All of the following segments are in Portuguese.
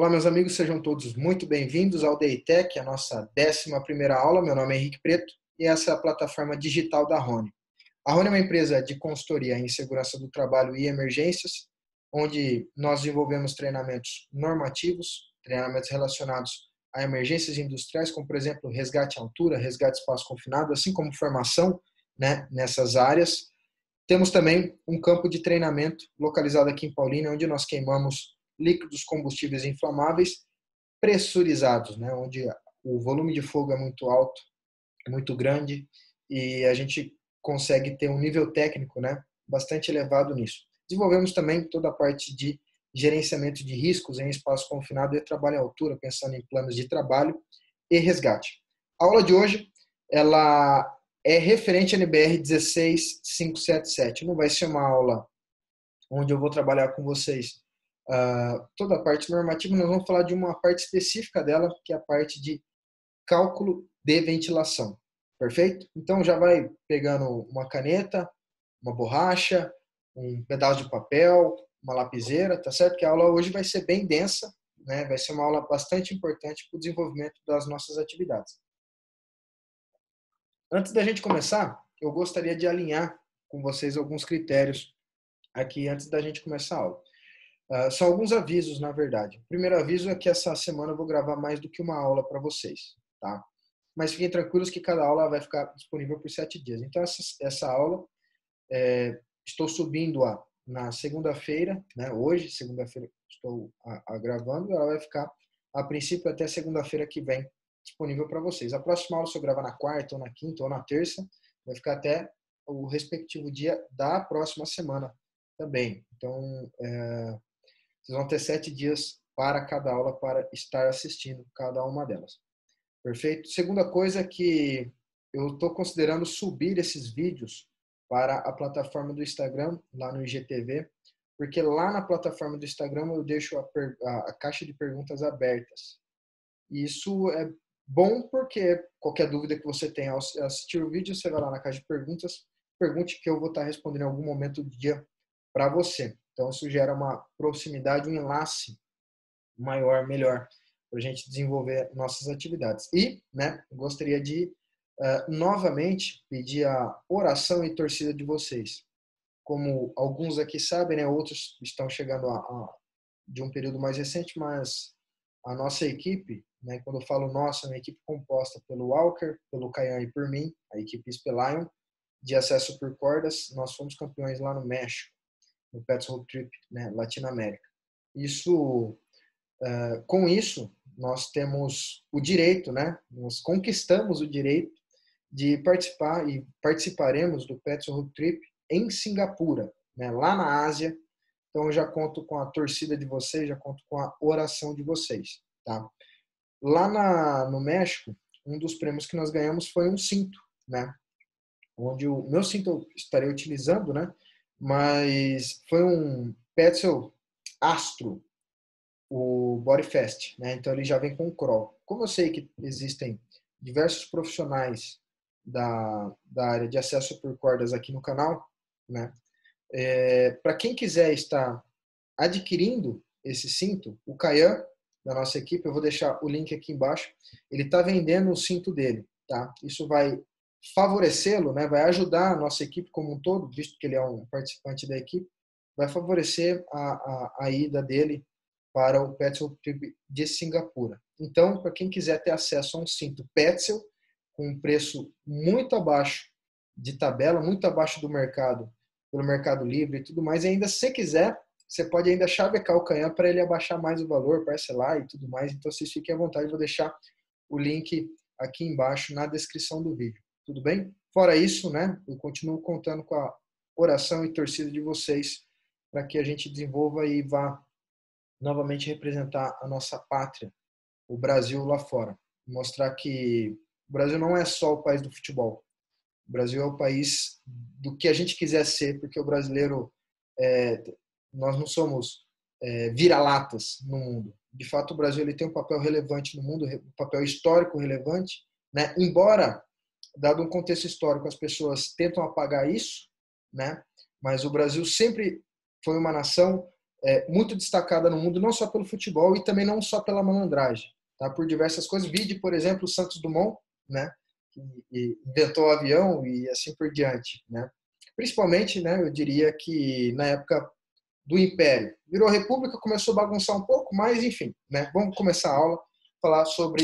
Olá, meus amigos, sejam todos muito bem-vindos ao DayTech, a nossa 11ª aula. Meu nome é Henrique Preto e essa é a plataforma digital da Rony. A Rony é uma empresa de consultoria em segurança do trabalho e emergências, onde nós desenvolvemos treinamentos normativos, treinamentos relacionados a emergências industriais, como, por exemplo, resgate à altura, resgate espaço confinado, assim como formação, nessas áreas. Temos também um campo de treinamento localizado aqui em Paulínia, onde nós queimamos líquidos combustíveis inflamáveis pressurizados, onde o volume de fogo é muito alto, é muito grande, e a gente consegue ter um nível técnico, bastante elevado nisso. Desenvolvemos também toda a parte de gerenciamento de riscos em espaço confinado e trabalho à altura, pensando em planos de trabalho e resgate. A aula de hoje, ela é referente à NBR 16577. Não vai ser uma aula onde eu vou trabalhar com vocês toda a parte normativa. Nós vamos falar de uma parte específica dela, que é a parte de cálculo de ventilação. Perfeito? Então já vai pegando uma caneta, uma borracha, um pedaço de papel, uma lapiseira, tá certo? Que a aula hoje vai ser bem densa, vai ser uma aula bastante importante para o desenvolvimento das nossas atividades. Antes da gente começar, eu gostaria de alinhar com vocês alguns critérios aqui antes da gente começar a aula. São alguns avisos, na verdade. O primeiro aviso é que essa semana eu vou gravar mais do que uma aula para vocês, tá? Mas fiquem tranquilos que cada aula vai ficar disponível por 7 dias. Então, essa aula, estou subindo-a na segunda-feira, hoje, segunda-feira, estou gravando, ela vai ficar, a princípio, até segunda-feira que vem, disponível para vocês. A próxima aula, se eu gravar na quarta, ou na quinta, ou na terça, vai ficar até o respectivo dia da próxima semana também. Então, vocês vão ter 7 dias para cada aula para estar assistindo cada uma delas. Perfeito? Segunda coisa é que eu estou considerando subir esses vídeos para a plataforma do Instagram, lá no IGTV, porque lá na plataforma do Instagram eu deixo a caixa de perguntas abertas. E isso é bom porque qualquer dúvida que você tenha ao assistir o vídeo, você vai lá na caixa de perguntas, pergunte que eu vou estar respondendo em algum momento do dia para você. Então, isso gera uma proximidade, um enlace maior, melhor, para a gente desenvolver nossas atividades. E, gostaria de, novamente, pedir a oração e torcida de vocês. Como alguns aqui sabem, outros estão chegando de um período mais recente, mas a nossa equipe, quando eu falo nossa, é uma equipe composta pelo Walker, pelo Caian e por mim, a equipe Spelion, de acesso por cordas. Nós fomos campeões lá no México, no Pets Road Trip, Latinoamérica. Com isso, nós temos o direito, nós conquistamos o direito de participar e participaremos do Pets Road Trip em Singapura, lá na Ásia. Então, eu já conto com a torcida de vocês, já conto com a oração de vocês, tá? Lá no México, um dos prêmios que nós ganhamos foi um cinto, onde o meu cinto eu estarei utilizando, mas foi um Petzl Astro, o Bodyfest, então ele já vem com o crawl. Como eu sei que existem diversos profissionais da área de acesso por cordas aqui no canal, para quem quiser estar adquirindo esse cinto, o Caian, da nossa equipe, eu vou deixar o link aqui embaixo, ele está vendendo o cinto dele, tá? Isso vai favorecê-lo, vai ajudar a nossa equipe como um todo, visto que ele é um participante da equipe, vai favorecer a ida dele para o Petzl Trip de Singapura. Então, para quem quiser ter acesso a um cinto Petzl, com um preço muito abaixo de tabela, muito abaixo do mercado, pelo Mercado Livre e tudo mais, e ainda se quiser, você pode ainda chavecar o Caian para ele abaixar mais o valor, parcelar e tudo mais. Então, vocês fiquem à vontade, vou deixar o link aqui embaixo na descrição do vídeo. Tudo bem? Fora isso, eu continuo contando com a oração e torcida de vocês para que a gente desenvolva e vá novamente representar a nossa pátria, o Brasil lá fora. Mostrar que o Brasil não é só o país do futebol. O Brasil é o país do que a gente quiser ser, porque o brasileiro, nós não somos vira-latas no mundo. De fato, o Brasil ele tem um papel relevante no mundo, um papel histórico relevante, embora, dado um contexto histórico, as pessoas tentam apagar isso, mas o Brasil sempre foi uma nação muito destacada no mundo, não só pelo futebol e também não só pela malandragem, tá? Por diversas coisas. Vide, por exemplo, o Santos Dumont, né? Que inventou o avião e assim por diante, né? Principalmente, né? Eu diria que na época do Império. Virou República, começou a bagunçar um pouco, mas enfim, né? Vamos começar a aula, falar sobre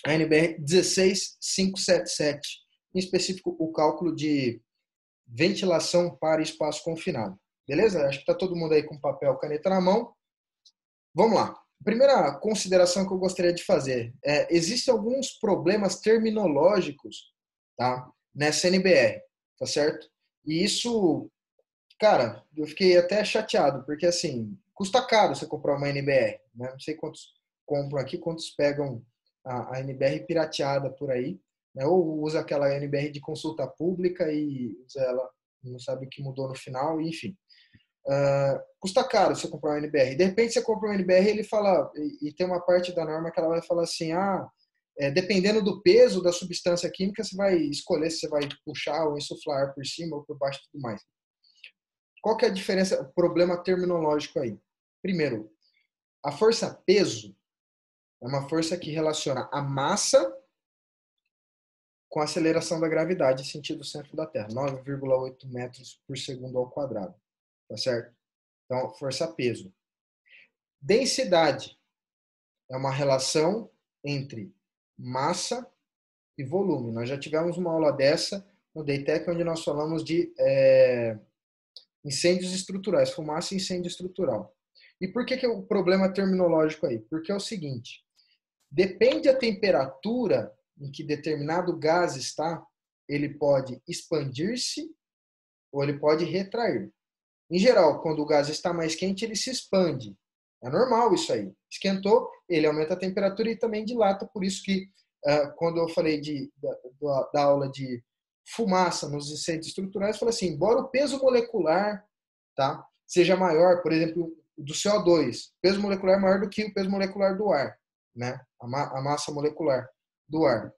a NBR 16577, em específico o cálculo de ventilação para espaço confinado. Beleza? Acho que está todo mundo aí com papel, caneta na mão. Vamos lá. A primeira consideração que eu gostaria de fazer existem alguns problemas terminológicos, tá, nessa NBR, tá certo? E isso, cara, eu fiquei até chateado, porque assim, custa caro você comprar uma NBR, né? Não sei quantos compram aqui, quantos pegam a NBR pirateada por aí, né? Ou usa aquela NBR de consulta pública e usa ela, não sabe o que mudou no final, enfim. Custa caro você comprar um NBR. De repente você compra um NBR, ele fala, e tem uma parte da norma que ela vai falar assim, dependendo do peso da substância química, você vai escolher se você vai puxar ou insuflar ar por cima ou por baixo e tudo mais. Qual que é a diferença, o problema terminológico aí? Primeiro, a força peso é uma força que relaciona a massa com a aceleração da gravidade sentido centro da Terra, 9,8 metros por segundo ao quadrado, tá certo? Então, força-peso. Densidade é uma relação entre massa e volume. Nós já tivemos uma aula dessa no DayTech, onde nós falamos de incêndios estruturais, fumaça e incêndio estrutural. E por que é o problema terminológico aí? Porque é o seguinte, depende da temperatura em que determinado gás está, ele pode expandir-se ou ele pode retrair. Em geral, quando o gás está mais quente, ele se expande. É normal isso aí. Esquentou, ele aumenta a temperatura e também dilata. Por isso que, quando eu falei da aula de fumaça nos incêndios estruturais, eu falei assim, embora o peso molecular, tá, seja maior, por exemplo, do CO2, peso molecular maior do que o peso molecular do ar, né? A massa molecular do ar.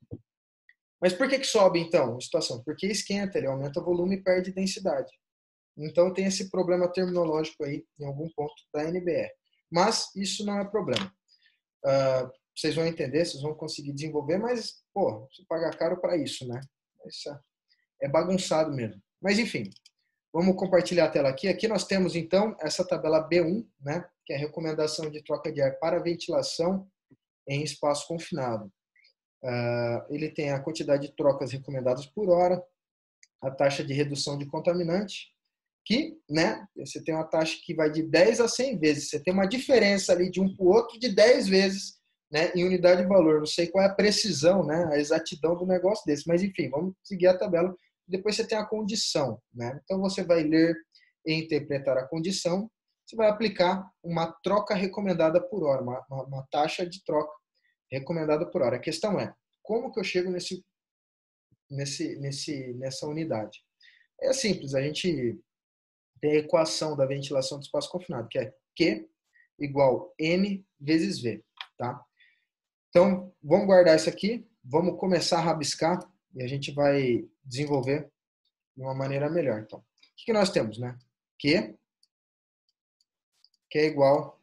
Mas por que sobe, então, a situação? Porque esquenta, ele aumenta o volume e perde densidade. Então tem esse problema terminológico aí em algum ponto da NBR. Mas isso não é problema. Vocês vão entender, vocês vão conseguir desenvolver, mas, pô, você paga caro para isso, né? Isso é bagunçado mesmo. Mas enfim, vamos compartilhar a tela aqui. Aqui nós temos então essa tabela B1, né? Que é a recomendação de troca de ar para ventilação em espaço confinado. Ele tem a quantidade de trocas recomendadas por hora, a taxa de redução de contaminante, que, né, você tem uma taxa que vai de 10 a 100 vezes. Você tem uma diferença ali de um para o outro de 10 vezes, né, em unidade de valor. Não sei qual é a precisão, né, a exatidão do negócio desse, mas enfim, vamos seguir a tabela. Depois você tem a condição, né? Então você vai ler e interpretar a condição, você vai aplicar uma troca recomendada por hora, uma taxa de troca recomendada por hora. A questão é, como que eu chego nessa unidade? É simples, a gente tem a equação da ventilação do espaço confinado, que é Q igual N vezes V, tá? Então, vamos guardar isso aqui, vamos começar a rabiscar e a gente vai desenvolver de uma maneira melhor. Então, o que nós temos, né? Q é igual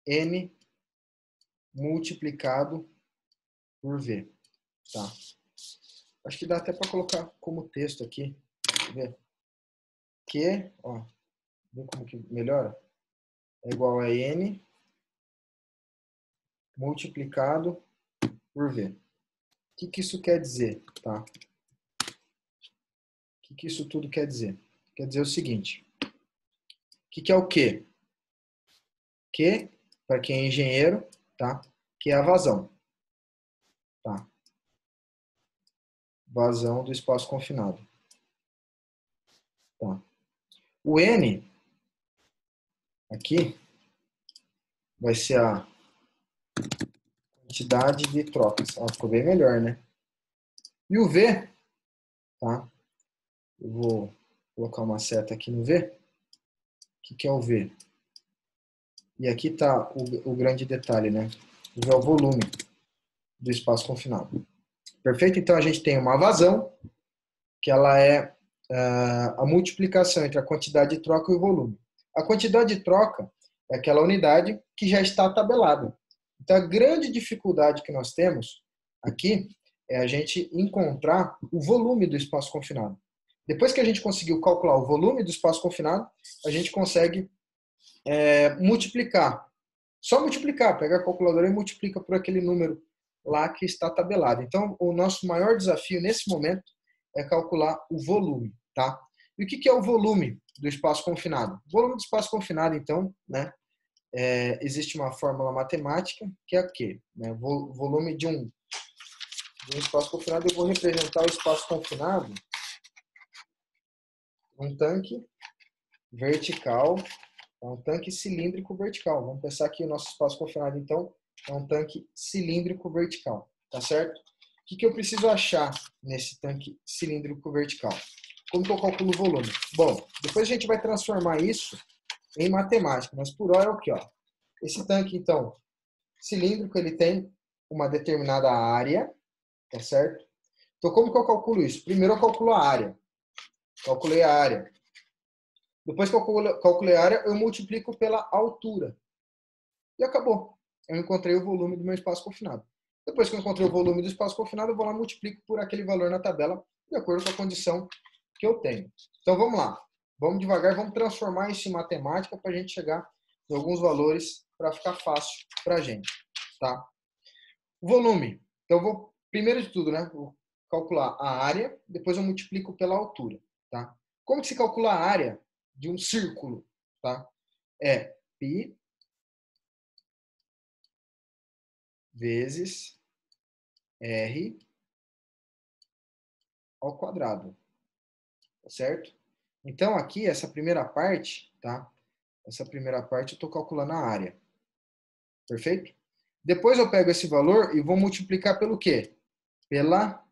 N multiplicado por V, tá? Acho que dá até para colocar como texto aqui, deixa eu ver. Q, ó, vê como que melhora? É igual a N multiplicado por V. O que isso quer dizer? Tá? O que isso tudo quer dizer? Quer dizer o seguinte. O que é o Q? Q, para quem é engenheiro, tá? Que é a vazão. Tá? Vazão do espaço confinado. Tá? O N, aqui, vai ser a quantidade de trocas. Ó, ficou bem melhor, né? E o V, tá? Eu vou colocar uma seta aqui no V. O que é o V? E aqui está o grande detalhe, né? O V é o volume do espaço confinado. Perfeito? Então a gente tem uma vazão, que ela é a multiplicação entre a quantidade de troca e o volume. A quantidade de troca é aquela unidade que já está tabelada. Então, a grande dificuldade que nós temos aqui é a gente encontrar o volume do espaço confinado. Depois que a gente conseguiu calcular o volume do espaço confinado, a gente consegue multiplicar. Só multiplicar, pega a calculadora e multiplica por aquele número lá que está tabelado. Então, o nosso maior desafio nesse momento é calcular o volume, tá? E o que é o volume do espaço confinado? O volume do espaço confinado, então, né, existe uma fórmula matemática que é o quê? Né, volume de um espaço confinado, eu vou representar o espaço confinado um tanque vertical, um tanque cilíndrico vertical. Vamos pensar que o nosso espaço confinado, então, é um tanque cilíndrico vertical, tá certo? O que eu preciso achar nesse tanque cilíndrico vertical? Como que eu calculo o volume? Bom, depois a gente vai transformar isso em matemática, mas por hora é o que? Esse tanque, então, cilíndrico, ele tem uma determinada área, tá certo? Então, como que eu calculo isso? Primeiro eu calculo a área. Calculei a área. Depois que eu calculei a área, eu multiplico pela altura. E acabou. Eu encontrei o volume do meu espaço confinado. Depois que eu encontrei o volume do espaço confinado, eu vou lá e multiplico por aquele valor na tabela, de acordo com a condição que eu tenho. Então, vamos lá. Vamos devagar, vamos transformar isso em matemática para a gente chegar em alguns valores para ficar fácil para a gente. Tá? O volume. Então, eu vou, primeiro de tudo, né, vou calcular a área, depois eu multiplico pela altura. Tá? Como que se calcula a área de um círculo? Tá? É π vezes r ao quadrado, tá certo? Então, aqui, essa primeira parte, tá? Essa primeira parte eu estou calculando a área, perfeito? Depois eu pego esse valor e vou multiplicar pelo quê? Pela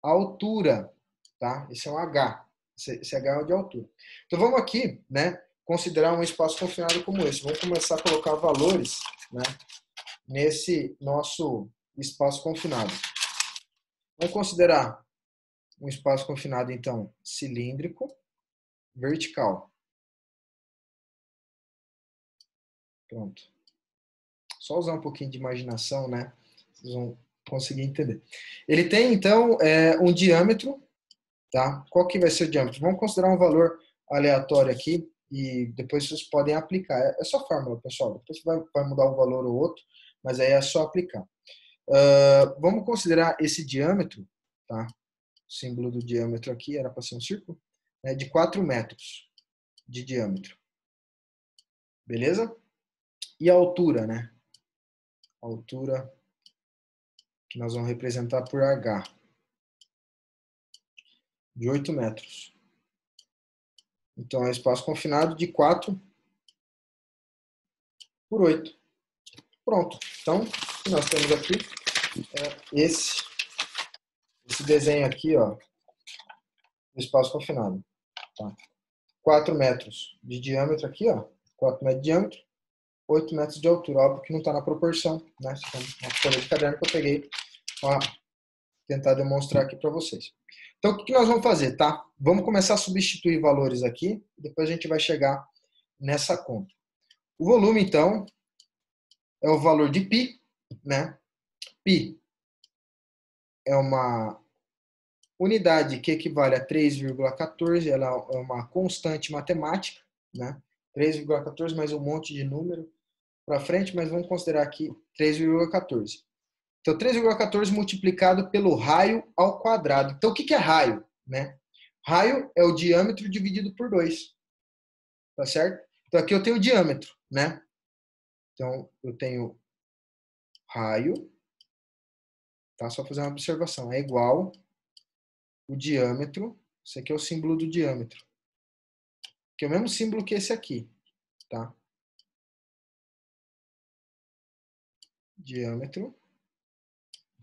altura, tá? Esse é um H, esse H é de altura. Então, vamos aqui, né, considerar um espaço confinado como esse. Vamos começar a colocar valores, né, nesse nosso espaço confinado. Vamos considerar um espaço confinado, então, cilíndrico, vertical. Pronto. Só usar um pouquinho de imaginação, né? Vocês vão conseguir entender. Ele tem, então, um diâmetro, tá? Qual que vai ser o diâmetro? Vamos considerar um valor aleatório aqui e depois vocês podem aplicar. É só fórmula, pessoal. Depois vai mudar um valor ou outro, mas aí é só aplicar. Vamos considerar esse diâmetro, tá? O símbolo do diâmetro aqui era para ser um círculo, né? De 4 metros de diâmetro. Beleza? E a altura, né? A altura que nós vamos representar por H, de 8 metros. Então, é espaço confinado de 4 por 8. Pronto. Então, o que nós temos aqui é esse desenho aqui, ó, do espaço confinado. Tá? 4 metros de diâmetro aqui, ó, 4 metros de diâmetro, 8 metros de altura. Óbvio que não está na proporção, né? Isso é uma folha de caderno que eu peguei para tentar demonstrar aqui para vocês. Então, o que nós vamos fazer, tá? Vamos começar a substituir valores aqui, depois a gente vai chegar nessa conta. O volume, então, é o valor de π, né? Π é uma unidade que equivale a 3,14, ela é uma constante matemática, né? 3,14 mais um monte de número para frente, mas vamos considerar aqui 3,14. Então, 3,14 multiplicado pelo raio ao quadrado. Então, o que é raio? Né? Raio é o diâmetro dividido por 2. Tá certo? Então, aqui eu tenho o diâmetro, né? Então, eu tenho raio, tá? Só fazer uma observação. É igual o diâmetro, esse aqui é o símbolo do diâmetro, que é o mesmo símbolo que esse aqui, tá? Diâmetro,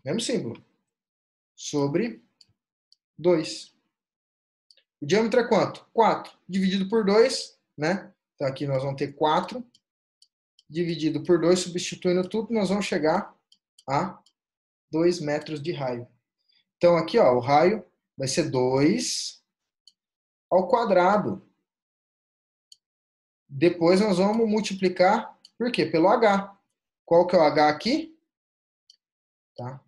mesmo símbolo, sobre 2. O diâmetro é quanto? 4. Dividido por 2, né? Então aqui nós vamos ter 4 dividido por 2, substituindo tudo, nós vamos chegar a 2 metros de raio. Então aqui, ó, o raio vai ser 2 ao quadrado. Depois nós vamos multiplicar, por quê? Pelo H. Qual que é o H aqui? Tá?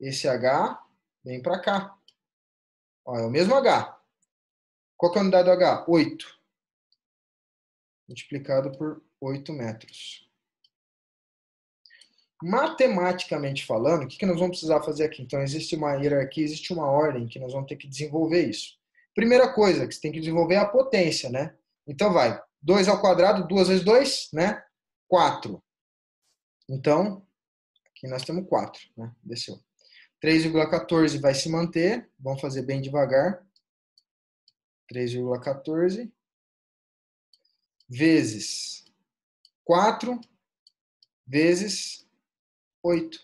Esse H vem para cá. Ó, é o mesmo H. Qual que é a unidade do H? 8. Multiplicado por 8 metros. Matematicamente falando, o que nós vamos precisar fazer aqui? Então, existe uma hierarquia, existe uma ordem que nós vamos ter que desenvolver isso. Primeira coisa que você tem que desenvolver é a potência, né? Então, vai. 2 ao quadrado, 2 vezes 2, né? 4. Então, aqui nós temos 4, né? Desceu. 3,14 vai se manter. Vamos fazer bem devagar. 3,14 vezes 4 vezes 8.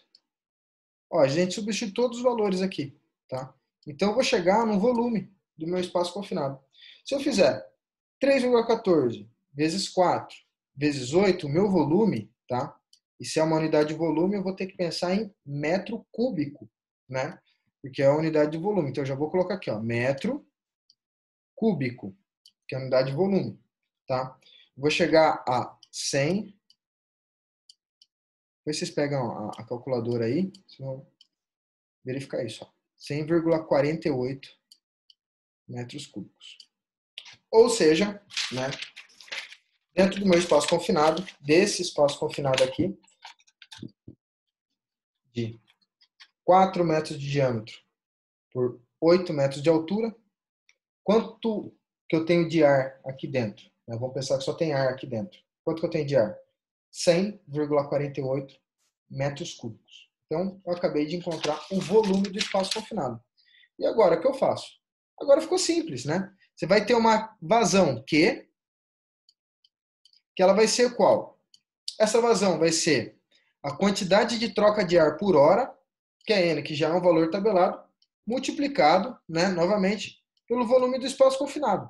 Ó, a gente substitui todos os valores aqui, tá? Então, eu vou chegar no volume do meu espaço confinado. Se eu fizer 3,14 vezes 4 vezes 8, o meu volume, tá? E se é uma unidade de volume, eu vou ter que pensar em metro cúbico, né? Porque é a unidade de volume. Então, eu já vou colocar aqui, ó, metro cúbico, que é a unidade de volume, tá? Vou chegar a 100. Depois vocês pegam a calculadora aí, vocês vão verificar isso, ó. 100,48 metros cúbicos. Ou seja, né, dentro do meu espaço confinado, desse espaço confinado aqui, de 4 metros de diâmetro por 8 metros de altura, quanto que eu tenho de ar aqui dentro? Vamos pensar que só tem ar aqui dentro. Quanto que eu tenho de ar? 100,48 metros cúbicos. Então, eu acabei de encontrar o volume do espaço confinado. E agora, o que eu faço? Agora ficou simples, né? Você vai ter uma vazão Q, que ela vai ser qual? Essa vazão vai ser a quantidade de troca de ar por hora, que é N, que já é um valor tabelado, multiplicado, né, novamente, pelo volume do espaço confinado.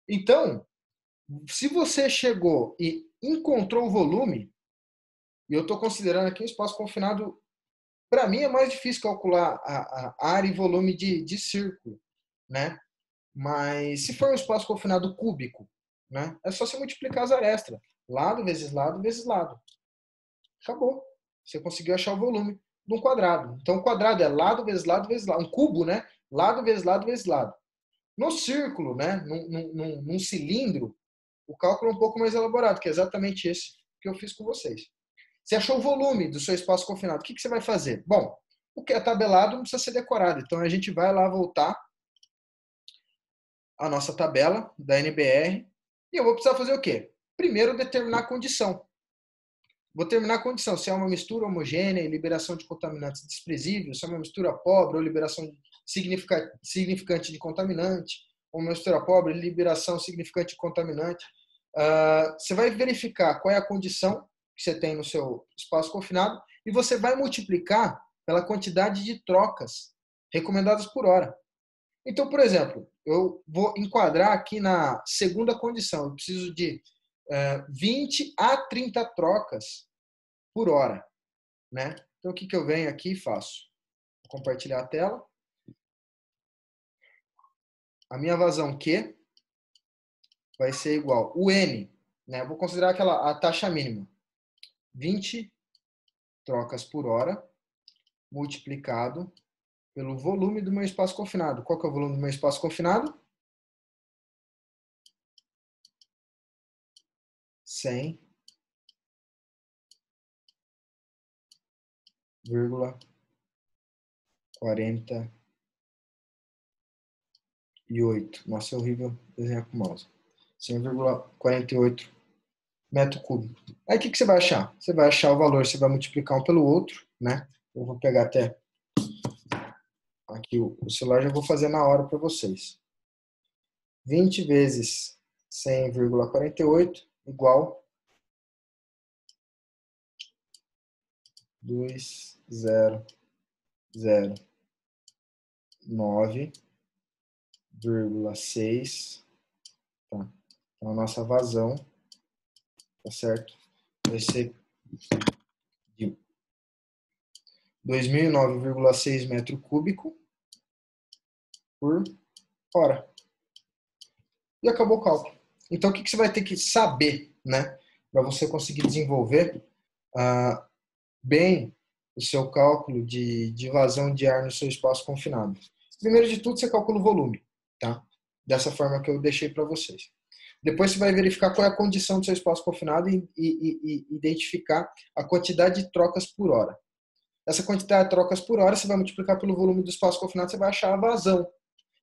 Então, se você chegou e encontrou o volume, e eu estou considerando aqui um espaço confinado, para mim é mais difícil calcular a área e volume de círculo, né? Mas se for um espaço confinado cúbico, né, é só você multiplicar as arestas. Lado vezes lado vezes lado. Acabou. Você conseguiu achar o volume de um quadrado. Então, o quadrado é lado vezes lado vezes lado. Um cubo, né? Lado vezes lado vezes lado. No círculo, né? Num cilindro, o cálculo é um pouco mais elaborado, que é exatamente esse que eu fiz com vocês. Você achou o volume do seu espaço confinado. O que você vai fazer? Bom, o que é tabelado não precisa ser decorado. Então, a gente vai lá voltar a nossa tabela da NBR e eu vou precisar fazer o quê? Primeiro, determinar a condição. Vou terminar a condição, se é uma mistura homogênea e liberação de contaminantes desprezível, se é uma mistura pobre ou liberação significante de contaminante, ou uma mistura pobre e liberação significante de contaminante. Você vai verificar qual é a condição que você tem no seu espaço confinado e você vai multiplicar pela quantidade de trocas recomendadas por hora. Então, por exemplo, eu vou enquadrar aqui na segunda condição. Eu preciso de 20 a 30 trocas por hora, né? Então, o que eu venho aqui e faço? Vou compartilhar a tela. A minha vazão Q vai ser igual o N, né? Eu vou considerar a taxa mínima. 20 trocas por hora multiplicado pelo volume do meu espaço confinado. Qual que é o volume do meu espaço confinado? 100,48. Nossa, é horrível desenhar com mouse. 100,48 metro cúbico. Aí o que você vai achar? Você vai achar o valor, você vai multiplicar um pelo outro, né? Eu vou pegar até aqui o celular, já vou fazer na hora para vocês. 20 vezes 100,48 igual 2009,6. Tá? Então, a nossa vazão, tá certo? Vai ser de 2009,6 metro cúbico por hora. E acabou o cálculo. Então, o que você vai ter que saber, né, para você conseguir desenvolver bem o seu cálculo de vazão de ar no seu espaço confinado? Primeiro de tudo, você calcula o volume, tá? Dessa forma que eu deixei para vocês. Depois você vai verificar qual é a condição do seu espaço confinado e identificar a quantidade de trocas por hora. Essa quantidade de trocas por hora você vai multiplicar pelo volume do espaço confinado, você vai achar a vazão.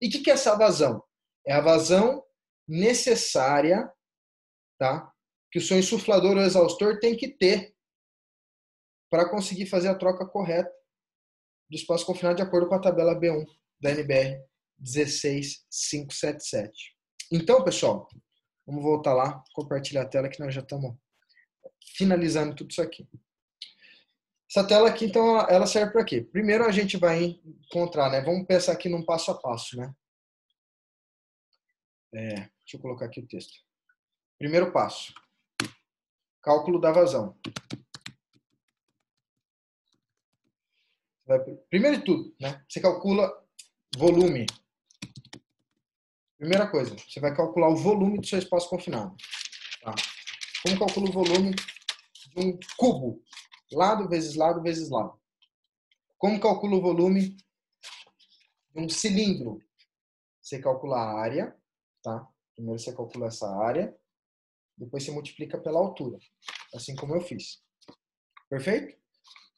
E o que é essa vazão? É a vazão necessária, tá, que o seu insuflador ou exaustor tem que ter para conseguir fazer a troca correta do espaço confinado de acordo com a tabela B1 da NBR 16577. Então, pessoal, vamos voltar lá, compartilhar a tela que nós já estamos finalizando tudo isso aqui. Essa tela aqui, então, ela serve para quê? Primeiro a gente vai encontrar, né? Vamos pensar aqui num passo a passo, né? Deixa eu colocar aqui o texto. Primeiro passo. Cálculo da vazão. Primeiro de tudo, né? Você calcula volume. Primeira coisa, você vai calcular o volume do seu espaço confinado. Tá? Como calcula o volume de um cubo? Lado vezes lado vezes lado. Como calcula o volume de um cilindro? Você calcula a área, tá? Primeiro você calcula essa área, depois você multiplica pela altura, assim como eu fiz. Perfeito?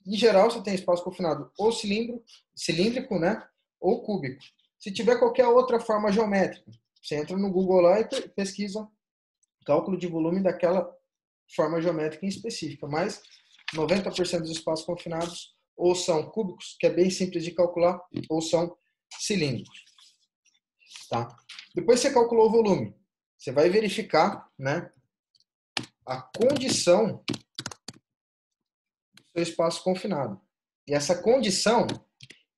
Em geral, você tem espaço confinado ou cilíndrico, né? Ou cúbico. Se tiver qualquer outra forma geométrica, você entra no Google lá e pesquisa cálculo de volume daquela forma geométrica em específica. Mas 90% dos espaços confinados ou são cúbicos, que é bem simples de calcular, ou são cilíndricos. Tá? Depois você calculou o volume. Você vai verificar, né, a condição do seu espaço confinado. E essa condição,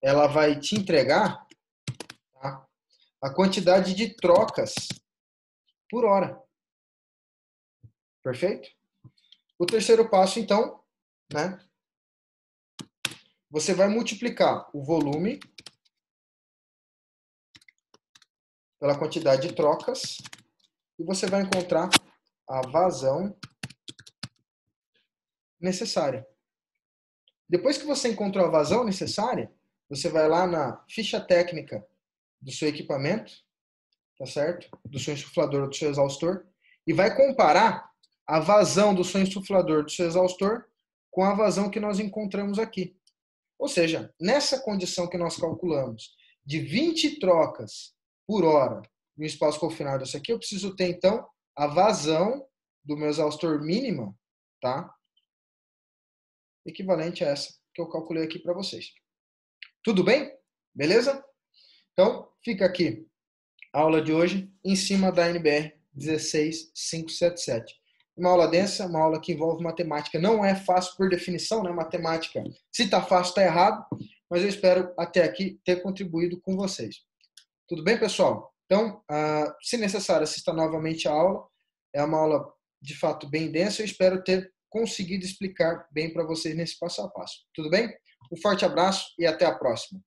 ela vai te entregar, tá, a quantidade de trocas por hora. Perfeito? O terceiro passo, então, né, você vai multiplicar o volume pela quantidade de trocas e você vai encontrar a vazão necessária. Depois que você encontrou a vazão necessária, você vai lá na ficha técnica do seu equipamento, tá certo? Do seu insuflador ou do seu exaustor, e vai comparar a vazão do seu insuflador, do seu exaustor, com a vazão que nós encontramos aqui. Ou seja, nessa condição que nós calculamos de 20 trocas por hora no espaço confinado, isso aqui, eu preciso ter, então, a vazão do meu exaustor mínima, tá? Equivalente a essa que eu calculei aqui para vocês. Tudo bem? Beleza? Então, fica aqui a aula de hoje em cima da NBR 16577. Uma aula densa, uma aula que envolve matemática. Não é fácil por definição, né? Matemática, se está fácil, está errado, mas eu espero até aqui ter contribuído com vocês. Tudo bem, pessoal? Então, se necessário, assista novamente a aula. É uma aula, de fato, bem densa. Eu espero ter conseguido explicar bem para vocês nesse passo a passo. Tudo bem? Um forte abraço e até a próxima.